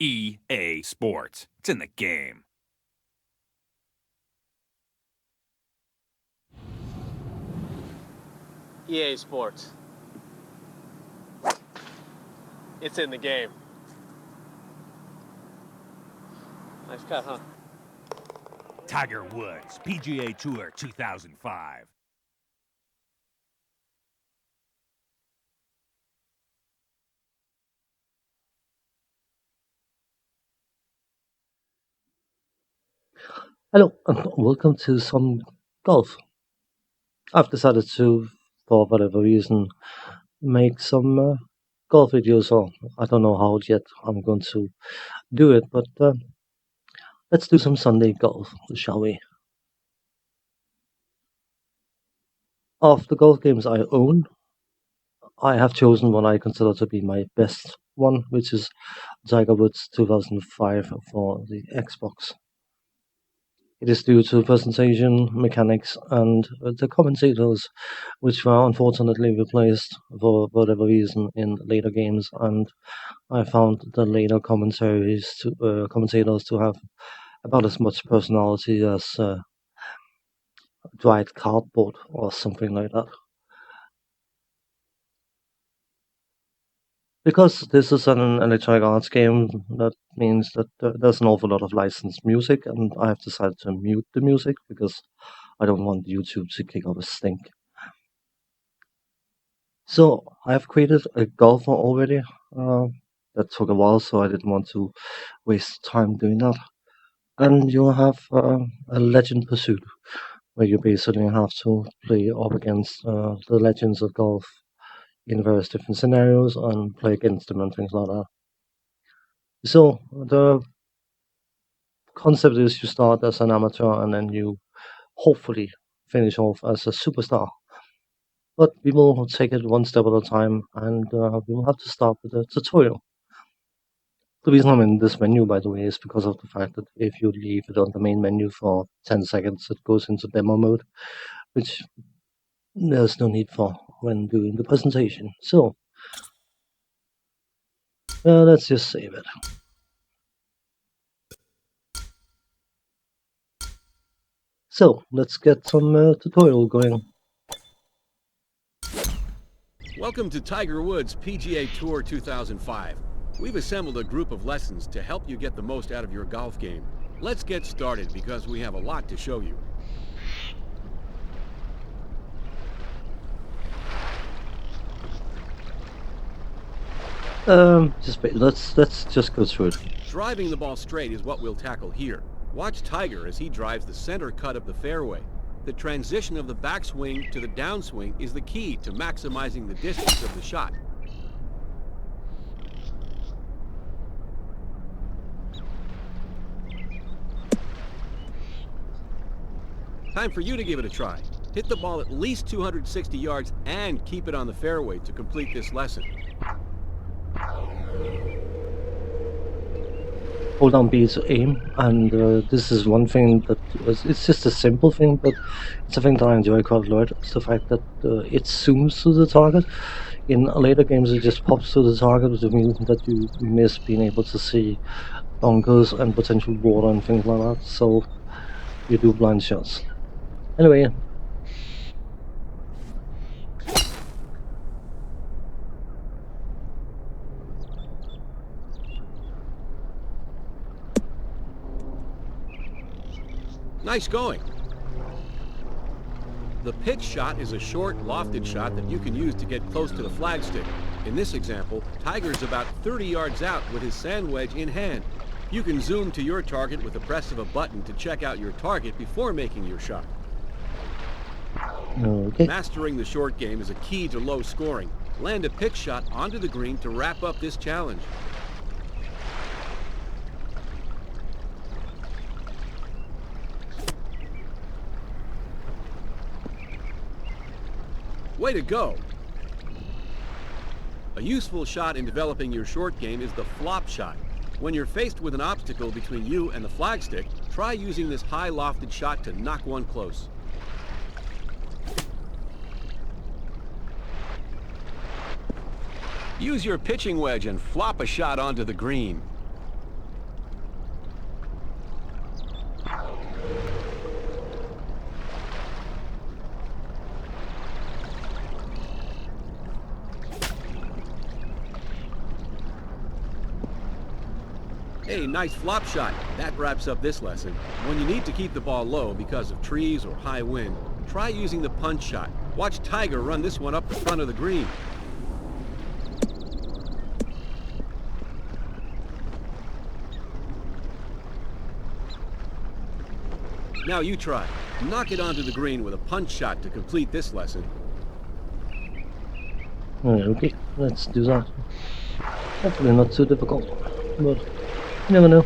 EA Sports. It's in the game. EA Sports. It's in the game. Nice cut, huh? Tiger Woods, PGA Tour 2005. Hello and welcome to some golf. I've decided to, for whatever reason, make some golf videos. Or I don't know how yet I'm going to do it, but let's do some Sunday golf, shall we? Of the golf games I own, I have chosen one I consider to be my best one, which is Tiger Woods 2005 for the Xbox. It is due to presentation, mechanics, and the commentators, which were unfortunately replaced for whatever reason in later games. And I found the later commentators to have about as much personality as dried cardboard or something like that. Because this is an electronic arts game, that means that there's an awful lot of licensed music, and I have decided to mute the music because I don't want YouTube to kick up a stink. So I've created a golfer already. That took a while, so I didn't want to waste time doing that. And you have a legend pursuit, where you basically have to play up against the legends of golf in various different scenarios and play against them and things like that. So the concept is you start as an amateur and then you hopefully finish off as a superstar. But we will take it one step at a time, and we will have to start with a tutorial. The reason I'm in this menu, by the way, is because of the fact that if you leave it on the main menu for 10 seconds, it goes into demo mode, which there's no need for when doing the presentation. So let's just save it. So let's get some tutorial going. Welcome to Tiger Woods PGA Tour 2005. We've assembled a group of lessons to help you get the most out of your golf game. Let's get started because we have a lot to show you. Just wait, let's just go through it. Driving the ball straight is what we'll tackle here. Watch Tiger as he drives the center cut of the fairway. The transition of the backswing to the downswing is the key to maximizing the distance of the shot. Time for you to give it a try. Hit the ball at least 260 yards and keep it on the fairway to complete this lesson. Hold down B to aim, and this is one thing that it's just a simple thing, but it's a thing that I enjoy quite a lot. It's the fact that it zooms to the target. In later games, it just pops to the target, which means that you miss being able to see bunkers and potential water and things like that. So you do blind shots. Anyway. Nice going. The pitch shot is a short, lofted shot that you can use to get close to the flagstick. In this example, Tiger's about 30 yards out with his sand wedge in hand. You can zoom to your target with the press of a button to check out your target before making your shot. Okay. Mastering the short game is a key to low scoring. Land a pitch shot onto the green to wrap up this challenge. Way to go! A useful shot in developing your short game is the flop shot. When you're faced with an obstacle between you and the flagstick, try using this high lofted shot to knock one close. Use your pitching wedge and flop a shot onto the green. Hey, nice flop shot. That wraps up this lesson. When you need to keep the ball low because of trees or high wind, try using the punch shot. Watch Tiger run this one up the front of the green. Now you try. Knock it onto the green with a punch shot to complete this lesson. Okay, let's do that. Hopefully not too difficult, but you never know.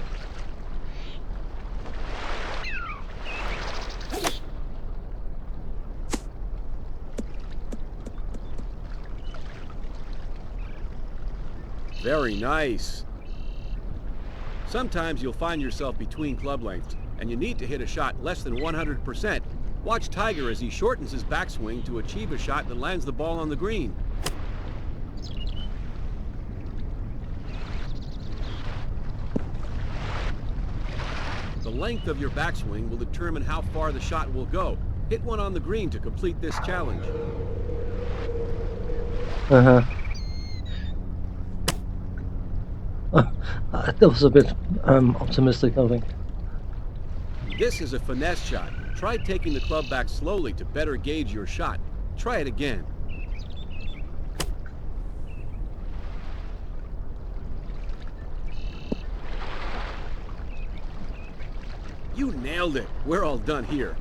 Very nice. Sometimes you'll find yourself between club lengths, and you need to hit a shot less than 100%. Watch Tiger as he shortens his backswing to achieve a shot that lands the ball on the green. The length of your backswing will determine how far the shot will go. Hit one on the green to complete this challenge. That was a bit optimistic, I think. This is a finesse shot. Try taking the club back slowly to better gauge your shot. Try it again. You nailed it. We're all done here.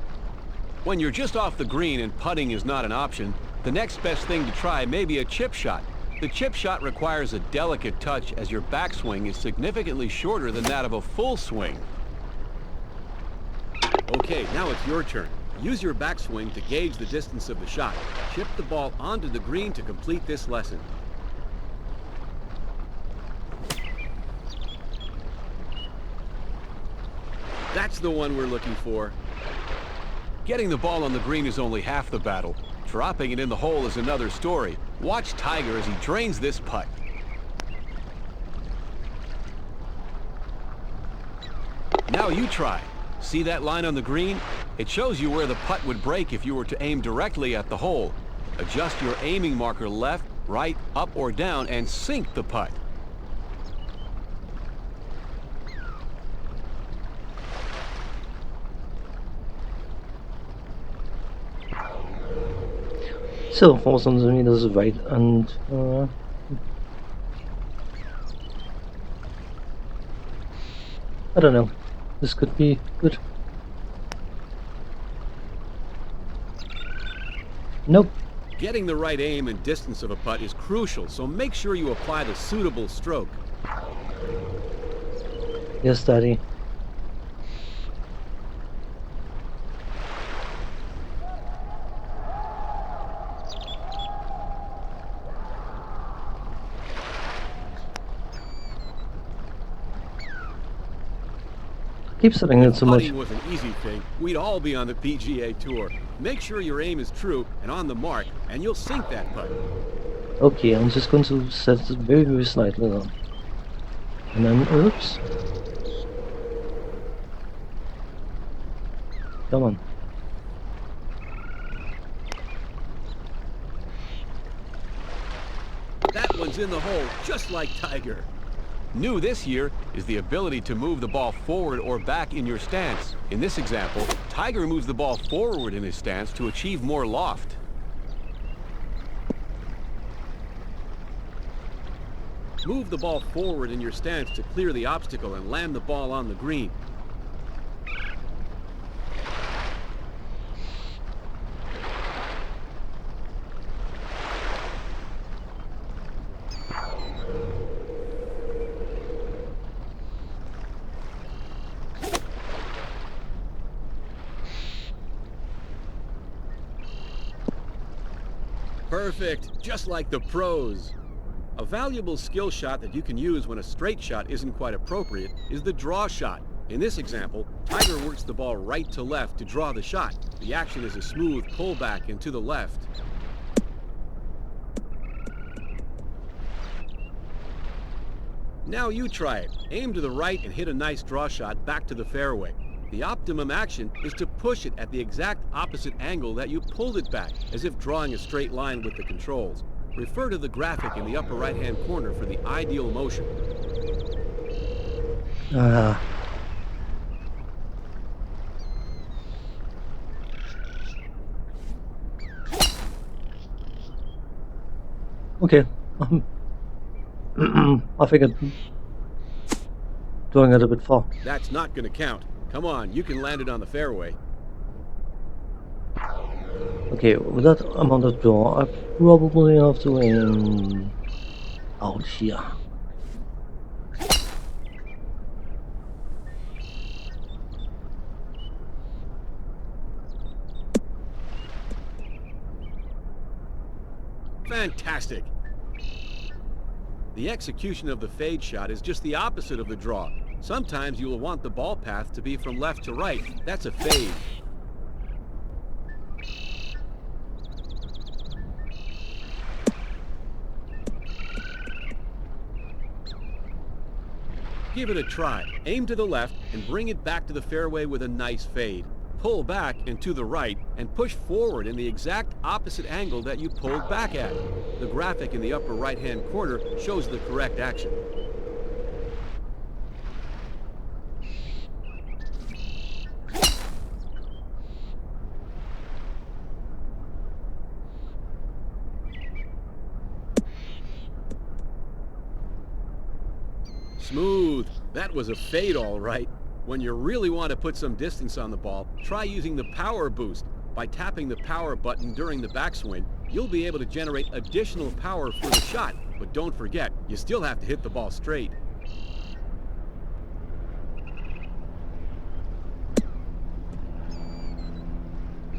When you're just off the green and putting is not an option, the next best thing to try may be a chip shot. The chip shot requires a delicate touch as your backswing is significantly shorter than that of a full swing. Okay, now it's your turn. Use your backswing to gauge the distance of the shot. Chip the ball onto the green to complete this lesson. That's the one we're looking for. Getting the ball on the green is only half the battle. Dropping it in the hole is another story. Watch Tiger as he drains this putt. Now you try. See that line on the green? It shows you where the putt would break if you were to aim directly at the hole. Adjust your aiming marker left, right, up, or down and sink the putt. So 400 meters right, and I don't know. This could be good. Nope. Getting the right aim and distance of a putt is crucial, so make sure you apply the suitable stroke. Yes, Daddy. Keep setting it so much. Putting was an easy thing. We'd all be on the PGA Tour. Make sure your aim is true and on the mark, and you'll sink that putt. Okay, I'm just going to set it very, very slightly down. And then, oops. Come on. That one's in the hole, just like Tiger. New this year is the ability to move the ball forward or back in your stance. In this example, Tiger moves the ball forward in his stance to achieve more loft. Move the ball forward in your stance to clear the obstacle and land the ball on the green. Perfect, just like the pros. A valuable skill shot that you can use when a straight shot isn't quite appropriate is the draw shot. In this example, Tiger works the ball right to left to draw the shot. The action is a smooth pullback and to the left. Now you try it. Aim to the right and hit a nice draw shot back to the fairway. The optimum action is to push it at the exact opposite angle that you pulled it back, as if drawing a straight line with the controls. Refer to the graphic in the upper right-hand corner for the ideal motion. Ah. Okay. I think I'm doing it a bit far. That's not going to count. Come on, you can land it on the fairway. Okay, with that amount of draw, I probably have to aim out here. Fantastic. The execution of the fade shot is just the opposite of the draw. Sometimes you will want the ball path to be from left to right. That's a fade. Give it a try. Aim to the left and bring it back to the fairway with a nice fade. Pull back and to the right and push forward in the exact opposite angle that you pulled back at. The graphic in the upper right-hand corner shows the correct action. Smooth. That was a fade, all right. When you really want to put some distance on the ball, try using the power boost. By tapping the power button during the backswing, you'll be able to generate additional power for the shot. But don't forget, you still have to hit the ball straight.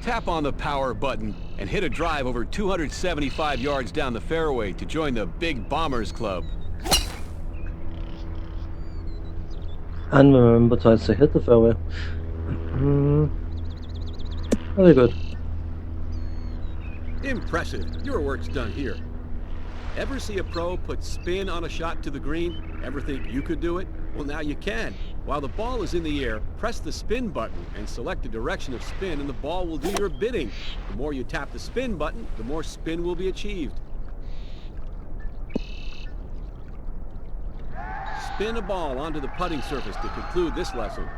Tap on the power button and hit a drive over 275 yards down the fairway to join the Big Bombers Club. And remember to also hit the fairway. Very good. Impressive. Your work's done here. Ever see a pro put spin on a shot to the green? Ever think you could do it? Well, now you can. While the ball is in the air, press the spin button and select a direction of spin and the ball will do your bidding. The more you tap the spin button, the more spin will be achieved. Spin a ball onto the putting surface to conclude this lesson.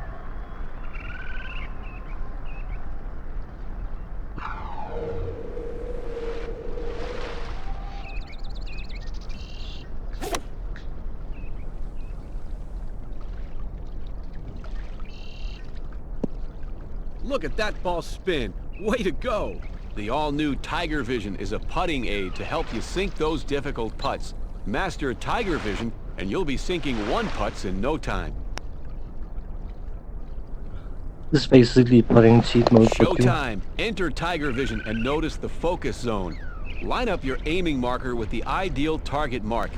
Look at that ball spin. Way to go! The all-new Tiger Vision is a putting aid to help you sink those difficult putts. Master Tiger Vision and you'll be sinking one putts in no time. This is basically putting cheat mode. Showtime! Enter Tiger Vision and notice the focus zone. Line up your aiming marker with the ideal target mark.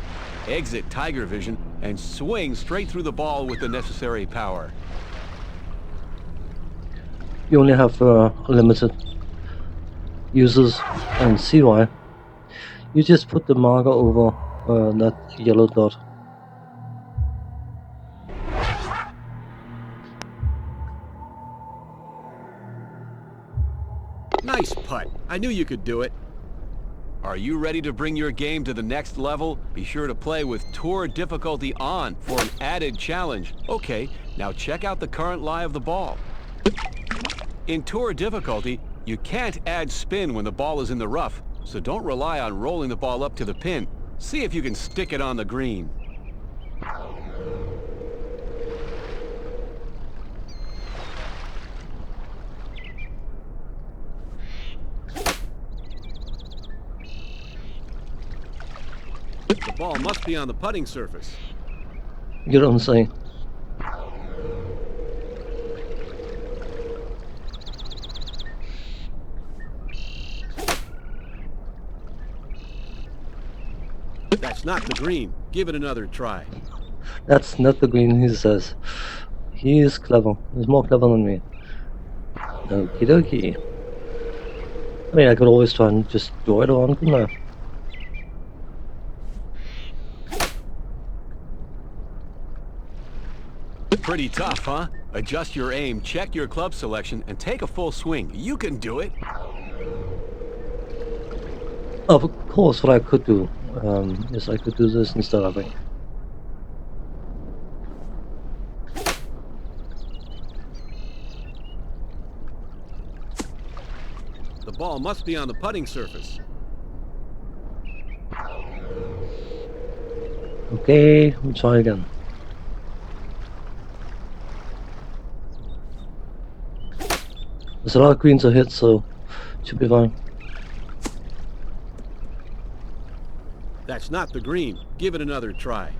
Exit Tiger Vision and swing straight through the ball with the necessary power. You only have limited users and see why. You just put the marker over that yellow dot. Nice putt. I knew you could do it. Are you ready to bring your game to the next level? Be sure to play with Tour Difficulty on for an added challenge. Okay, now check out the current lie of the ball. In Tour Difficulty, you can't add spin when the ball is in the rough, so don't rely on rolling the ball up to the pin. See if you can stick it on the green. The ball must be on the putting surface. You don't say. That's not the green. Give it another try. That's not the green, he says. He is clever. He's more clever than me. Okie dokie. I mean, I could always try and just draw it around, couldn't I? Pretty tough, huh? Adjust your aim, check your club selection, and take a full swing. You can do it. Of course, what I could do is I could do this instead, I think. The ball must be on the putting surface. Okay, we'll try again. There's a lot of green to hit, so should be fine. That's not the green. Give it another try.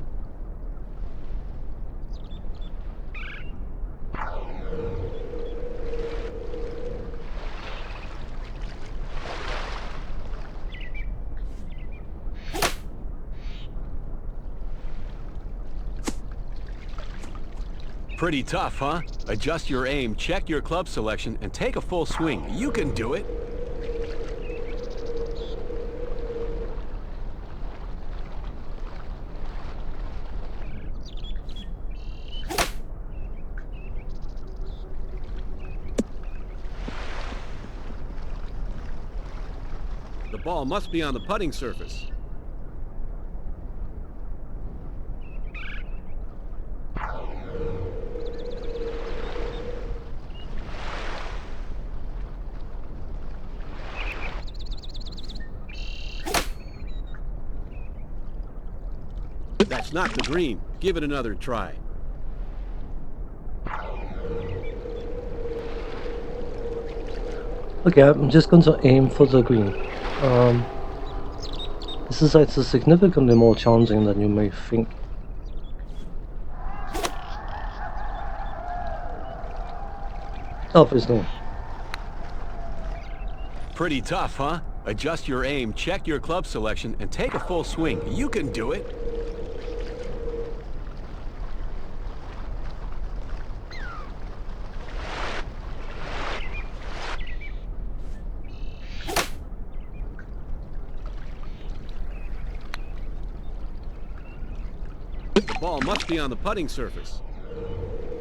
Pretty tough, huh? Adjust your aim, check your club selection, and take a full swing. You can do it. The ball must be on the putting surface. That's not the green. Give it another try. Okay, I'm just going to aim for the green. This is actually significantly more challenging than you may think. Obviously. Pretty tough, huh? Adjust your aim, check your club selection, and take a full swing. You can do it. The ball must be on the putting surface.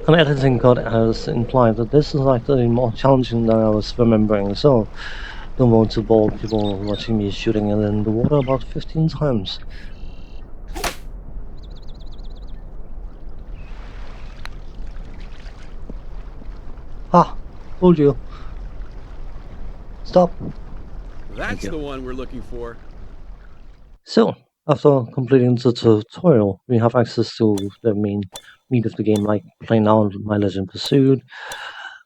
An editing code has implied that this is actually more challenging than I was remembering, so don't want to bore people watching me shooting it in the water about 15 times. Ah, told you. Stop. That's the one we're looking for. So, after completing the tutorial, we have access to the main meat of the game, like playing out My Legend Pursuit,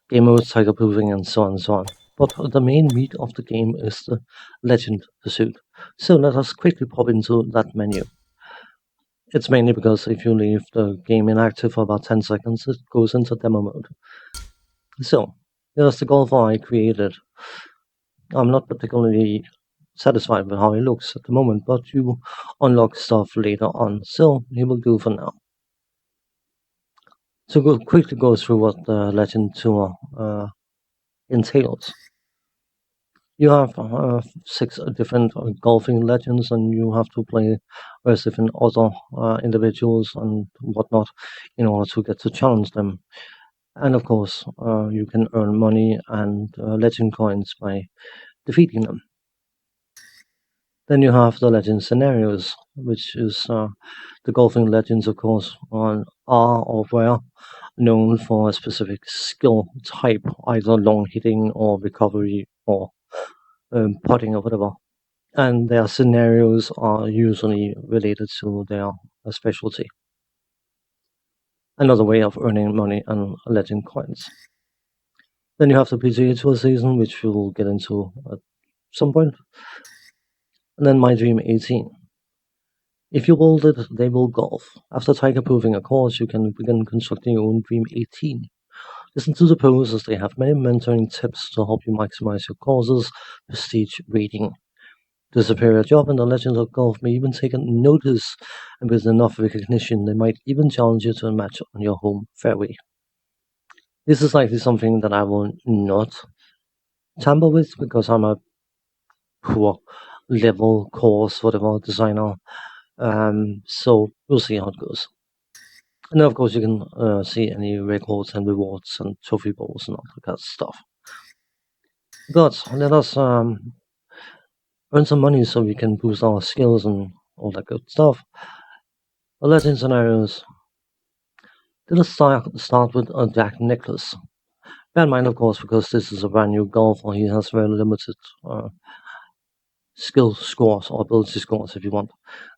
game modes, tiger proving, and so on and so on. But the main meat of the game is the Legend Pursuit. So let us quickly pop into that menu. It's mainly because if you leave the game inactive for about 10 seconds, it goes into demo mode. So, here's the golfer I created. I'm not particularly satisfied with how it looks at the moment, but you unlock stuff later on, so it will do for now. So quickly go through what the Legend Tour entails. You have 6 different golfing legends, and you have to play with different other individuals and whatnot in order to get to challenge them. And of course, you can earn money and legend coins by defeating them. Then you have the legend scenarios, which is the golfing legends, of course, are or were known for a specific skill type, either long hitting or recovery or putting or whatever. And their scenarios are usually related to their specialty. Another way of earning money and legend coins. Then you have the PGA Tour season, which we'll get into at some point. And then My Dream 18. If you build it, they will golf. After tiger proving a course, you can begin constructing your own Dream 18. Listen to the pros, as they have many mentoring tips to help you maximize your course's prestige rating. The superior job in the Legends of Golf may even take notice, and with enough recognition, they might even challenge you to a match on your home fairway. This is likely something that I will not tamper with, because I'm a poor level course whatever designer. So we'll see how it goes. And then, of course, you can see any records and rewards and trophy balls and all that kind of stuff. But let us earn some money so we can boost our skills and all that good stuff. The legend scenarios. Let us start with a Jack Nicklaus. Bear in mind, of course, because this is a brand new golfer, he has very limited skill scores or ability scores, if you want.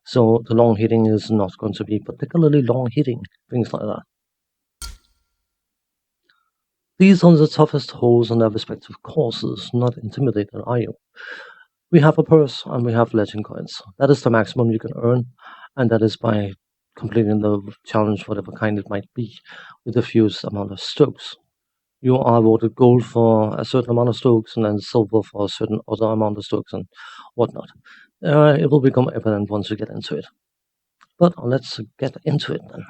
So the long hitting is not going to be particularly long hitting, things like that. These are the toughest holes on their respective courses. Not intimidated, are you? We have a purse and we have legend coins. That is the maximum you can earn, and that is by completing the challenge, whatever kind it might be, with the fewest amount of strokes. You are awarded gold for a certain amount of strokes and then silver for a certain other amount of strokes and whatnot. It will become evident once you get into it. But let's get into it then.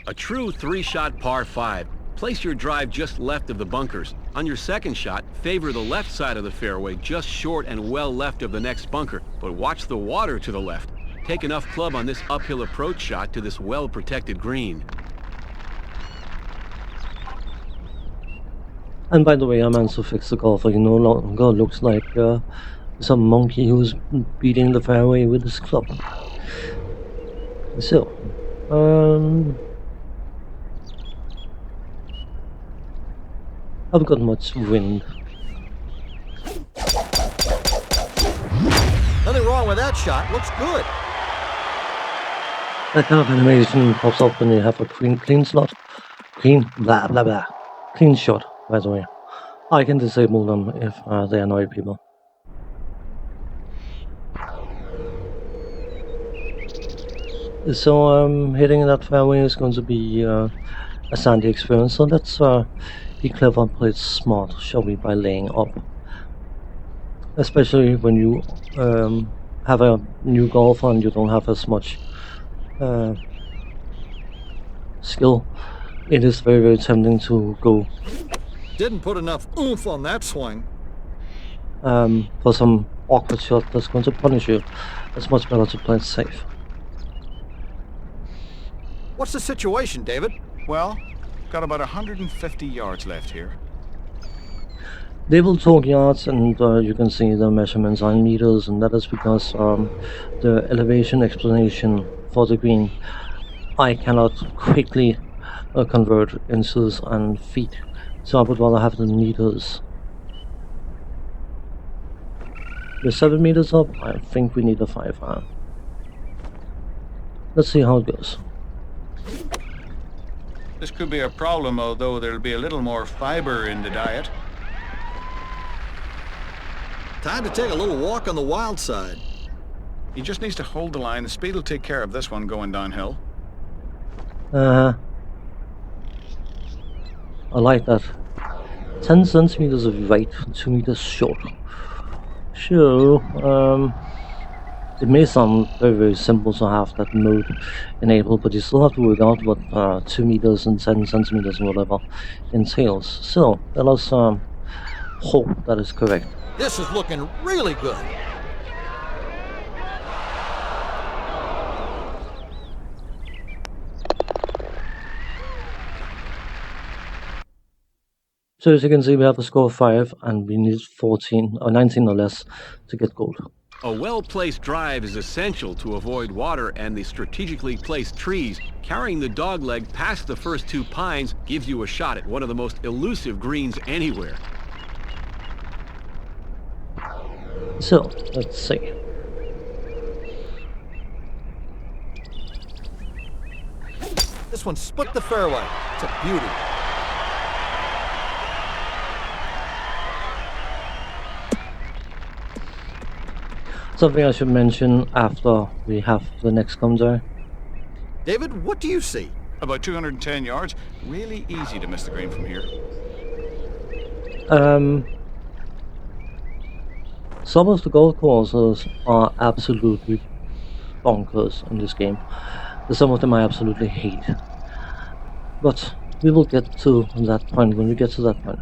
A true three-shot par 5. Place your drive just left of the bunkers. On your second shot, favor the left side of the fairway just short and well left of the next bunker, but watch the water to the left. Take enough club on this uphill approach shot to this well-protected green. And by the way, I managed to fix the golfer. He no longer looks like some monkey who's beating the fairway with his club. So, I've got much wind. Nothing wrong with that shot. Looks good. That kind of animation pops up when you have a clean slot. Clean, blah, blah, blah. Clean shot, by the way. I can disable them if they annoy people. So hitting that fairway is going to be a sandy experience. So let's be clever and play it smart, shall we, by laying up. Especially when you have a new golfer and you don't have as much skill. It is very, very tempting to go Didn't put enough oomph on that swing. for some awkward shot that's going to punish you. It's much better to play it safe. What's the situation, David? Well, got about 150 yards left here. They will talk yards, and you can see the measurements are in meters, and that is because the elevation explanation for the green I cannot quickly convert inches and feet, so I would rather have the meters. We're 7 meters up. I think we need a 5. Let's see how it goes. This could be a problem, although there'll be a little more fiber in the diet. Time to take a little walk on the wild side. He just needs to hold the line. The speed will take care of this one going downhill. I like that. 10 centimeters of right, 2 meters short. So, it may sound very, very simple to have that mode enabled, but you still have to work out what 2 meters and 10 centimeters and whatever entails. So, let us hope that is correct. This is looking really good. So as you can see, we have a score of 5, and we need 14 or 19 or less to get gold. A well-placed drive is essential to avoid water and the strategically placed trees. Carrying the dogleg past the first 2 pines gives you a shot at one of the most elusive greens anywhere. So, let's see. This one split the fairway. It's a beauty. Something I should mention after we have the next commentary. David, what do you see? About 210 yards. Really easy to miss the green from here. Some of the golf courses are absolutely bonkers in this game. Some of them I absolutely hate. But we will get to that point when we get to that point.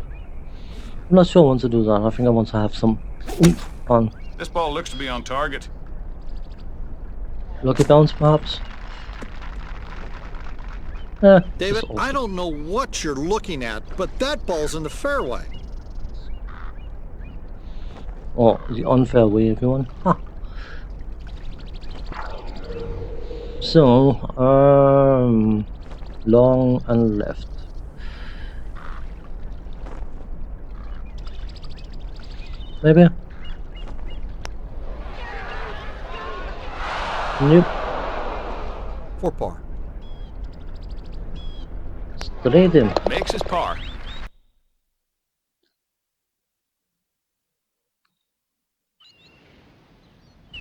I'm not sure I want to do that. I think I want to have some oomph on. This ball looks to be on target. Lucky bounce, perhaps? David, I don't know what you're looking at, but that ball's in the fairway. Or the unfair way, if you want. Ha. So, long and left. maybe? Nope. For par. Straight in. Makes his par.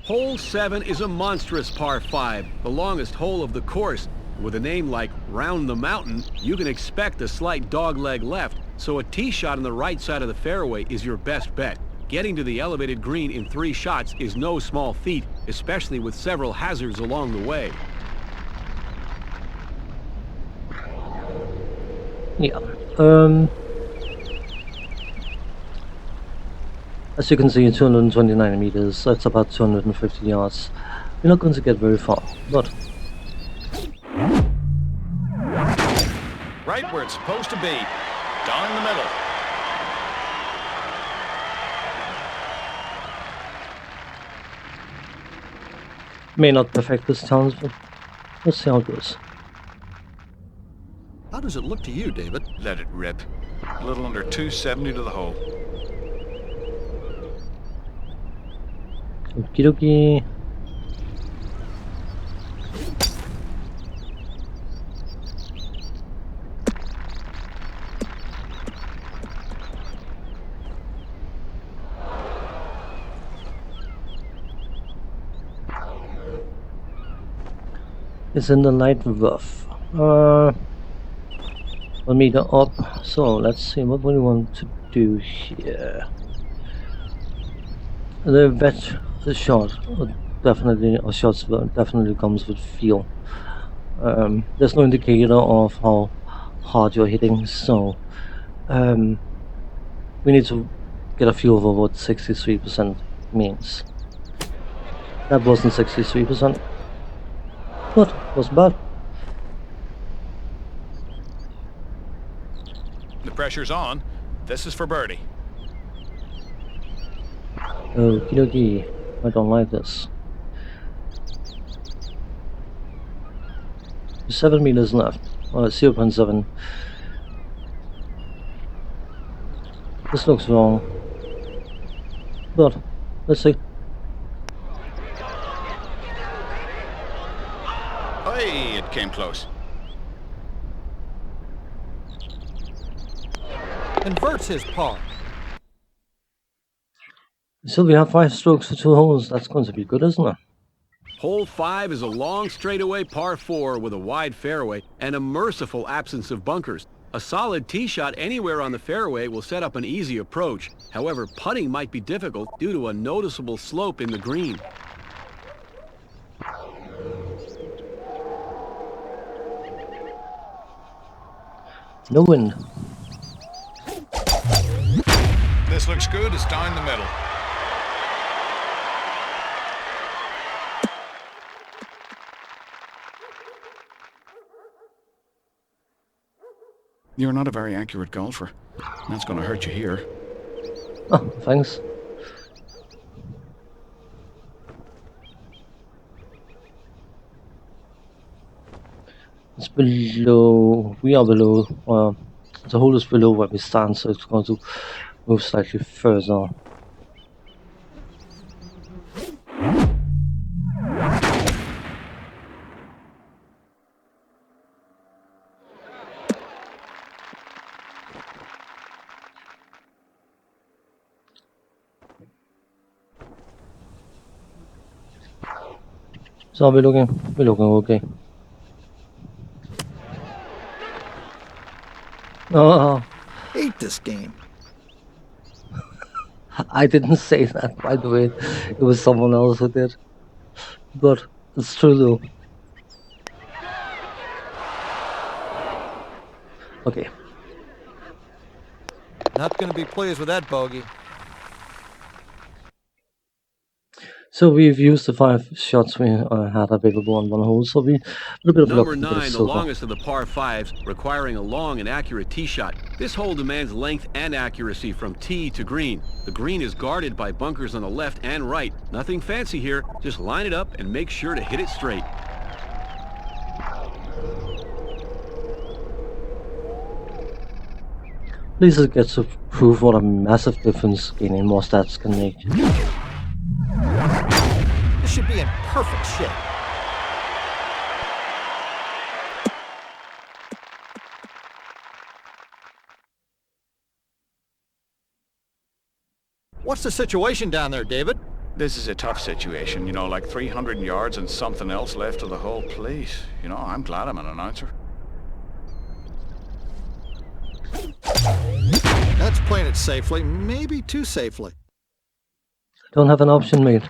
Hole 7 is a monstrous par 5, the longest hole of the course. With a name like Round the Mountain, you can expect a slight dogleg left, so a tee shot on the right side of the fairway is your best bet. Getting to the elevated green in 3 shots is no small feat, especially with several hazards along the way. Yeah. As you can see, 229 meters, that's about 250 yards. You're not going to get very far, but Right where it's supposed to be. Down the middle. may not perfect this time, but we'll see how it goes. How does it look to you, David? Let it rip. A little under 270 to the hole. Okie dokie. It's in the light rough. 1 meter up. So let's see what we want to do here. The shot definitely, or shots definitely comes with feel. There's no indicator of how hard you're hitting, so we need to get a feel of what 63% means. That wasn't 63%, but it wasn't bad. The pressure's on. This is for birdie. Okie dokie, I don't like this. 7 meters left, 0.7. This looks wrong, but let's see. Hey, it came close. Inverts his par. So we have 5 strokes for 2 holes. That's going to be good, isn't it? Hole 5 is a long straightaway par 4 with a wide fairway and a merciful absence of bunkers. A solid tee shot anywhere on the fairway will set up an easy approach. However, putting might be difficult due to a noticeable slope in the green. No wind. This looks good. It's down the middle. You're not a very accurate golfer. That's going to hurt you here. Oh, thanks. It's below, we are below, the hole is below where we stand, so it's going to move slightly further. So we're looking okay. Oh, Hate this game. I didn't say that, by the way. It was someone else who did. But it's true though. Okay. Not going to be pleased with that bogey. So we've used the 5 shots we had available on 1 hole, so we a little bit of luck Number to get a 9, the silver. longest of the par 5s, requiring a long and accurate tee shot. This hole demands length and accuracy from tee to green. The green is guarded by bunkers on the left and right. Nothing fancy here, just line it up and make sure to hit it straight. least it gets to prove what a massive difference gaining more stats can make. This should be in perfect shape. What's the situation down there, David? This is a tough situation, you know, like 300 yards and something else left of the whole place. You know, I'm glad I'm an announcer. That's playing it safely, maybe too safely. Don't have an option, mate.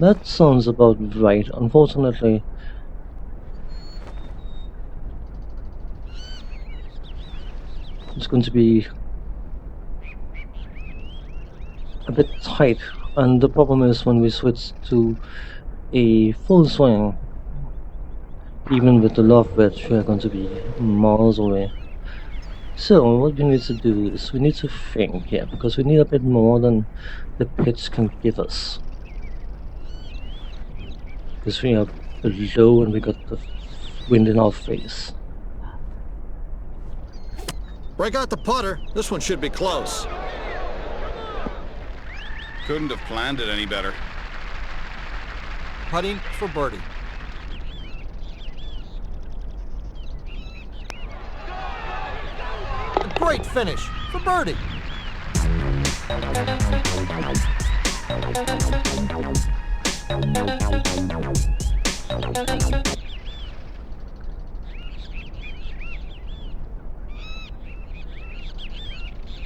That sounds about right. Unfortunately, it's going to be a bit tight, and the problem is when we switch to a full swing, even with the loft wedge, we are going to be miles away. So what we need to do is we need to think here, because we need a bit more than the pitch can give us. Because we are below and we got the wind in our face. Break out the putter. This one should be close. Couldn't have planned it any better. Putting for birdie. A great finish for birdie.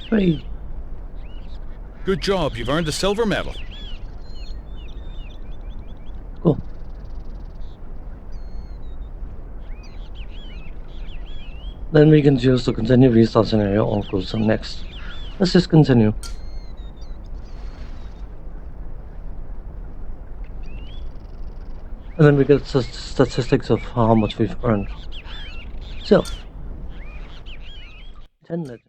Hey, Good job, you've earned the silver medal. cool. Then we can choose to continue restart scenario or go to next. Let's just continue. And then we get statistics of how much we've earned. So, 10 legends.